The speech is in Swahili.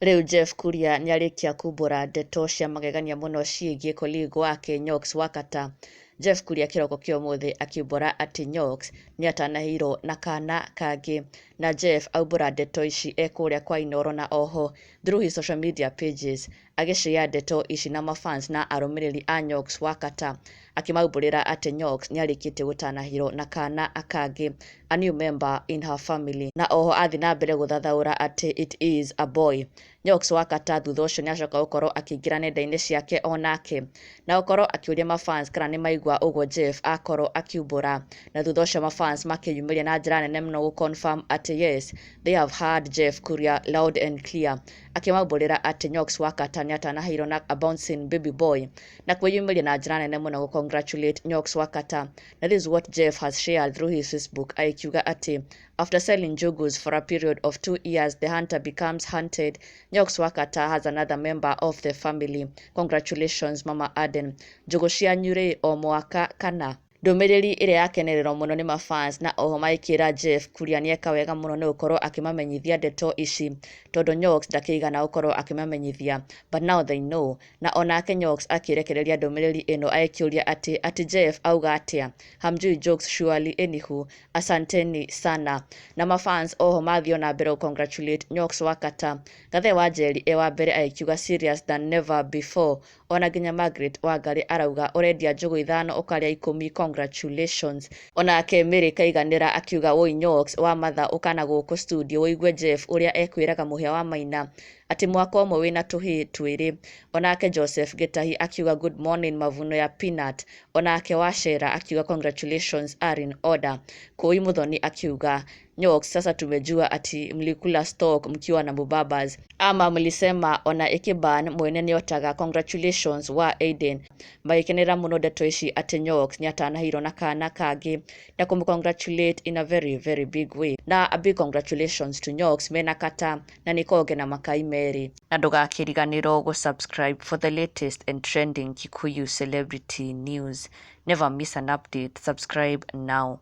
Riu Jeff Kuria niarikia kuumbũra ndeto cia magegania muno ciĩgiĩ kolego wake Nyoxx wa Katta. Jeff Kuria kiroko kĩa ũmũthĩ akiumbũra atĩ Nyoxx nĩatanahĩirwo na kana kangĩ, na Jeff aumbũra ndeto ici ekũrĩa kwa Inoro na oho through his social media pages agĩshare ndeto ici na mafans na arũmĩrĩri a Nyoxx wa Katta, akimaumbũrĩra atĩ Nyoxx nĩarĩkĩtie gũtanahĩrwo na kana kangĩ, a new member in her family, na oho athi na mbere gũthathaũra atĩ it is a boy. Nyoxx wa Katta thutha ũcio nĩacoka gũkorwo akĩingĩra nenda-inĩ ciake onake na gũkorwo akĩũria mafans kana nĩmaigua ũguo Jeff akorwo akiumbũra, na thutha ũcio mafans makĩyumĩria na njĩra nene mũno gũconfirm atĩ yes, they have heard Jeff Kuria loud and clear, akimaumbũrĩra atĩ Nyoxx wa Katta nĩatanahĩirwo na a bouncing baby boy, na kwĩyumĩria na njĩra nene mũno gũcongratulate Nyoxx wa Katta. Na this is what Jeff has shared through his Facebook, akiuga atĩ after selling Jogos for a period of 2 years, the hunter becomes hunted. Nyoxx wa Katta has another member of the family. Congratulations, Mama Aden. Njogo cianyu rĩ o mwaka kana? Ndũmĩrĩri ĩrĩa yakenererwo mũno nĩ mafans, na oho magĩkĩra Jeff Kuria nĩeka wega mũno nĩ gũkorwo akĩmamenyithia ndeto ici, tondũ Nyoxx ndakĩigana gũkorwo akĩmamenyithia, but now they know. Na onake Nyoxx akĩrekereria ndũmĩrĩri ĩno agĩkĩũria atĩ Jeff auga atĩa, hamjui jokes surely anywho, asanteni sana. Na mafans oho mathiĩ na mbere congratulate Nyoxx wa Katta. Gathe wa Njeri wa mbere agĩkiuga serious than never before, ona nginya Margaret Wangari arauga ũrendia njogo ithano ũkarĩa 10, congratulations. Onake Mary Kaiganĩra akiuga woi Nyoxx wa matha ũkana gũkũ studio wĩigue Jeff ũrĩa ekwĩraga mũhĩa wa Maina atĩ mwaka ũmwe wĩna tũhĩĩ twĩrĩ. Onake Joseph Gĩtahi akiuga good morning mavuno ya peanut. Onake Wachera akiuga congratulations are in order. Kũi Muthoni akiuga Nyoxx sasa tumejua ati mlikula stock mkiwa na mubabas ama mlisema ona ikiban mwene nĩotaga. Congratulations wa Aiden. Magĩkenera mũno ndeto ici atĩ Nyoxx nĩatanahĩirwo na kana kangĩ na kũmũcongratulate in a very very big way. Na a big congratulations to Nyoxx mena Katta na nĩkoge na makai merĩ. Na ndũgakĩriganĩrwo gũsubscribe for the latest and trending Kikuyu celebrity news. Never miss an update. Subscribe now.